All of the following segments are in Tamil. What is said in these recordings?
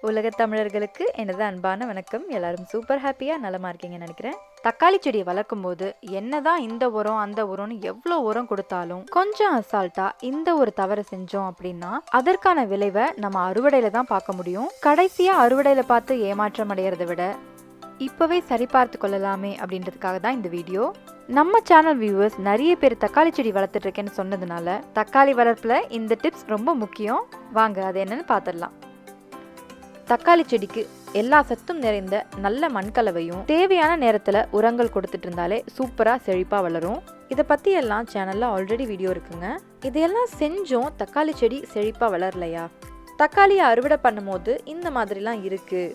உலகத் தமிழர்களுக்கு எனது அன்பான வணக்கம். எல்லாரும் சூப்பர் ஹாப்பியாக நலமாக இருக்கீங்கன்னு நினைக்கிறேன். தக்காளி செடியை வளர்க்கும் போது என்னதான் இந்த உரம் அந்த உரம்னு எவ்வளோ உரம் கொடுத்தாலும் கொஞ்சம் அசால்ட்டா இந்த ஒரு தவறு செஞ்சோம் அப்படின்னா அதற்கான விளைவை நம்ம அறுவடையில தான் பார்க்க முடியும். கடைசியா அறுவடையில பார்த்து ஏமாற்றம் அடைகிறத விட இப்பவே சரி பார்த்து கொள்ளலாமே அப்படின்றதுக்காக தான் இந்த வீடியோ. நம்ம சேனல் வியூவர்ஸ் நிறைய பேர் தக்காளி செடி வளர்த்துட்டு இருக்கேன்னு சொன்னதுனால தக்காளி வளர்ப்புல இந்த டிப்ஸ் ரொம்ப முக்கியம். வாங்க அது என்னன்னு பார்த்துடலாம். தக்காளி செடிக்கு எல்லா சத்தும் நிறைந்த நல்ல மண்கலவையும் தேவையான நேரத்துல உரங்கள் கொடுத்துட்டு இருந்தாலே சூப்பரா செழிப்பா வளரும். இதை பத்தி எல்லாம் சேனல்ல ஆல்ரெடி வீடியோ இருக்குங்க. இதையெல்லாம் செஞ்சும் தக்காளி செடி செழிப்பா வளரலையா, தக்காளியை அறுவடை பண்ணும் போது இந்த மாதிரிலாம் இருக்கு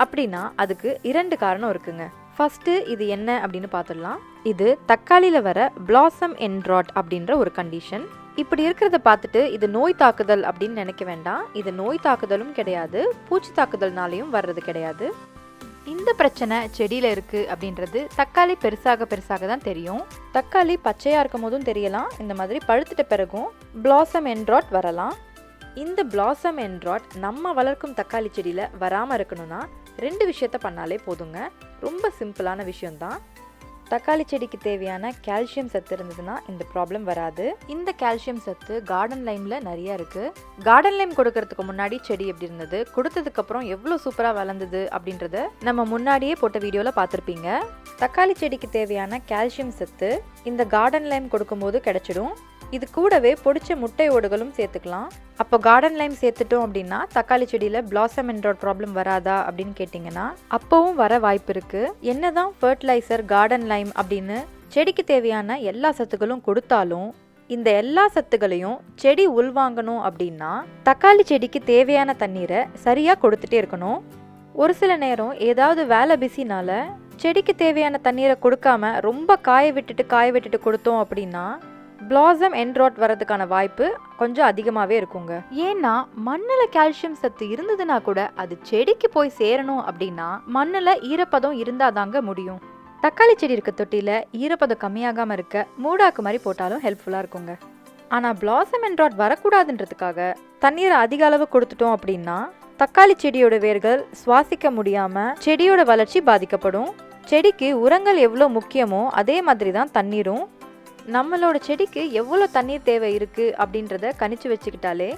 அப்படின்னா அதுக்கு 2 காரணம் இருக்குங்க. ஃபர்ஸ்ட் இது என்ன அப்படின்னு பார்த்துடலாம். இது தக்காளியில வர பிளாசம் எண்ட் ராட் அப்படின்ற ஒரு கண்டிஷன். இப்படி இருக்கிறத பார்த்துட்டு இது நோய் தாக்குதல் அப்படின்னு நினைக்க வேண்டாம். இது நோய் தாக்குதலும் கிடையாது, பூச்சி தாக்குதல்னாலையும் வர்றது கிடையாது. இந்த பிரச்சனை செடியில இருக்கு அப்படின்றது தக்காளி பெருசாக தான் தெரியும். தக்காளி பச்சையா இருக்கும் போதும் தெரியலாம், இந்த மாதிரி பழுத்துட்ட பிறகும் பிளாசம் எண்ட் ராட் வரலாம். இந்த பிளாசம் எண்ட் ராட் நம்ம வளர்க்கும் தக்காளி செடியில வராம இருக்கணும்னா 2 விஷயத்த பண்ணாலே போதுங்க. ரொம்ப சிம்பிளான விஷயம்தான். தக்காளி செடிக்கு தேவையான கால்சியம் சத்து இருந்ததுன்னா இந்த ப்ராப்ளம் வராது. இந்த கால்சியம் சத்து கார்டன் லைம்ல நிறைய இருக்கு. கார்டன் லைம் கொடுக்கறதுக்கு முன்னாடி செடி எப்படி இருந்தது, கொடுத்ததுக்கு அப்புறம் எவ்வளவு சூப்பரா வளர்ந்தது அப்படின்றத நம்ம முன்னாடியே போட்ட வீடியோல பார்த்திருப்பீங்க. தக்காளி செடிக்கு தேவையான கால்சியம் சத்து இந்த கார்டன் லைம் கொடுக்கும் போது கிடைச்சிடும். இது கூடவே பொடிச்ச முட்டை ஓடுகளும் சேர்த்துக்கலாம். அப்போ கார்டன் லைம் சேர்த்துட்டோம் அப்படின்னா தக்காளி செடியில பிளாசம் எண்ட் ராட் ப்ராப்ளம் வராதா அப்படின்னு கேட்டிங்கன்னா அப்பவும் வர வாய்ப்பு இருக்கு. என்னதான் ஃபர்டிலைசர் கார்டன் லைம் அப்படின்னு செடிக்கு தேவையான எல்லா சத்துக்களும் கொடுத்தாலும் இந்த எல்லா சத்துக்களையும் செடி உள்வாங்கணும் அப்படின்னா தக்காளி செடிக்கு தேவையான தண்ணீரை சரியா கொடுத்துட்டே இருக்கணும். ஒரு சில நேரம் ஏதாவது வேலை பிஸினால செடிக்கு தேவையான தண்ணீரை கொடுக்காம ரொம்ப காய விட்டுட்டு கொடுத்தோம் அப்படின்னா பிளாசம் எண்ட் ராட் வரதுக்கான வாய்ப்பு கொஞ்சம் அதிகமாகவே இருக்குங்க. ஏன்னா மண்ணில் கால்சியம் சத்து இருந்ததுன்னா கூட அது செடிக்கு போய் சேரணும் அப்படின்னா மண்ணில் ஈரப்பதம் இருந்தாதாங்க முடியும். தக்காளி செடி இருக்க தொட்டியில ஈரப்பதம் கம்மியாகாம இருக்க மூடாக்கு மாதிரி போட்டாலும் ஹெல்ப்ஃபுல்லா இருக்குங்க. ஆனா பிளாசம் எண்ட் ராட் வரக்கூடாதுன்றதுக்காக தண்ணீரை அதிக அளவு கொடுத்துட்டோம் அப்படின்னா தக்காளி செடியோட வேர்கள் சுவாசிக்க முடியாம செடியோட வளர்ச்சி பாதிக்கப்படும். செடிக்கு உரங்கள் எவ்வளோ முக்கியமோ அதே மாதிரி தான் தண்ணீரும். நம்மளோட செடிக்கு எவ்வளோ தண்ணீர் தேவை இருக்கு அப்படின்றத கணிச்சு வச்சுக்கிட்டாலே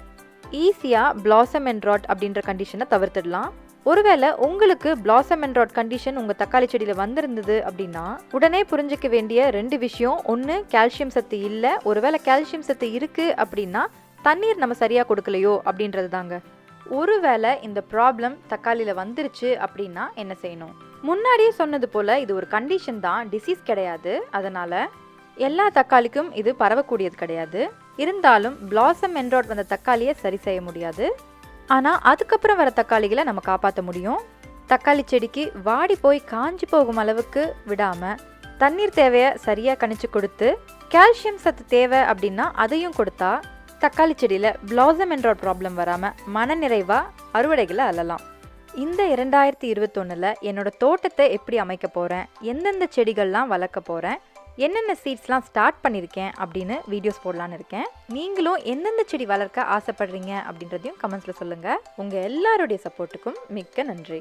ஈஸியா பிளாசம் எண்ட் ராட் அப்படின்ற கண்டிஷனை தவிர்த்துடலாம். ஒருவேளை உங்களுக்கு பிளாசம் எண்ட் ராட் கண்டிஷன் உங்க தக்காளி செடியில வந்திருந்தது அப்படின்னா உடனே புரிஞ்சுக்க வேண்டிய 2 விஷயம். ஒன்று, கால்சியம் சத்து இல்லை. ஒருவேளை கால்சியம் சத்து இருக்கு அப்படின்னா தண்ணீர் நம்ம சரியா கொடுக்கலையோ அப்படின்றது தாங்க. ஒருவேளை இந்த ப்ராப்ளம் தக்காளியில வந்துருச்சு அப்படின்னா என்ன செய்யணும்? முன்னாடியே சொன்னது போல இது ஒரு கண்டிஷன் தான், டிசீஸ் கிடையாது. அதனால எல்லா தக்காளிக்கும் இது பரவக்கூடியது கிடையாது. இருந்தாலும் பிளாசம் எண்ட் ராட் வந்த தக்காளியை சரி செய்ய முடியாது. ஆனால் அதுக்கப்புறம் வர தக்காளிகளை நம்ம காப்பாற்ற முடியும். தக்காளி செடிக்கு வாடி போய் காஞ்சி போகும் அளவுக்கு விடாமல் தண்ணீர் தேவையை சரியாக கணிச்சு கொடுத்து கால்சியம் சத்து தேவை அப்படின்னா அதையும் கொடுத்தா தக்காளி செடியில் பிளாசம் எண்ட் ராட் ப்ராப்ளம் வராமல் மனநிறைவாக அறுவடைகளை அள்ளலாம். இந்த 2021 என்னோட தோட்டத்தை எப்படி அமைக்க போகிறேன், எந்தெந்த செடிகள்லாம் வளர்க்க போகிறேன், என்னென்ன சீட்ஸ்லாம் ஸ்டார்ட் பண்ணியிருக்கேன் அப்படின்னு வீடியோஸ் போடலான்னு இருக்கேன். நீங்களும் எந்தெந்த செடி வளர்க்க ஆசைப்படுறீங்க அப்படின்றதையும் கமெண்ட்ஸில் சொல்லுங்கள். உங்கள் எல்லாருடைய சப்போர்ட்டுக்கும் மிக்க நன்றி.